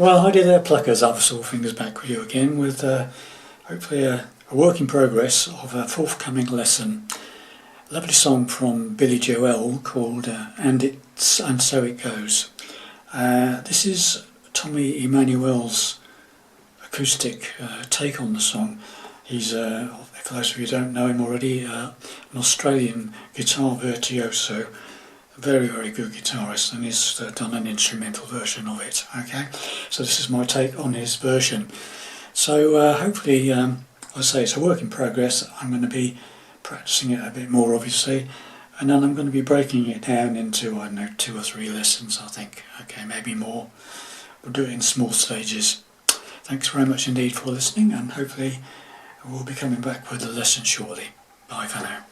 Well, hi there, Pluckers. Other All Fingers back with you again with hopefully a work in progress of a forthcoming lesson. A lovely song from Billy Joel called And So It Goes. This is Tommy Emmanuel's acoustic take on the song. He's, for those of you who don't know him already, an Australian guitar virtuoso. Very, very good guitarist, and he's done an instrumental version of it. Okay, so this is my take on his version. So hopefully, I say it's a work in progress. I'm going to be practicing it a bit more, obviously, and then I'm going to be breaking it down into, I don't know, 2 or 3 lessons, I think. Okay, maybe more. We'll do it in small stages. Thanks very much indeed for listening, and hopefully we'll be coming back with a lesson shortly. Bye for now.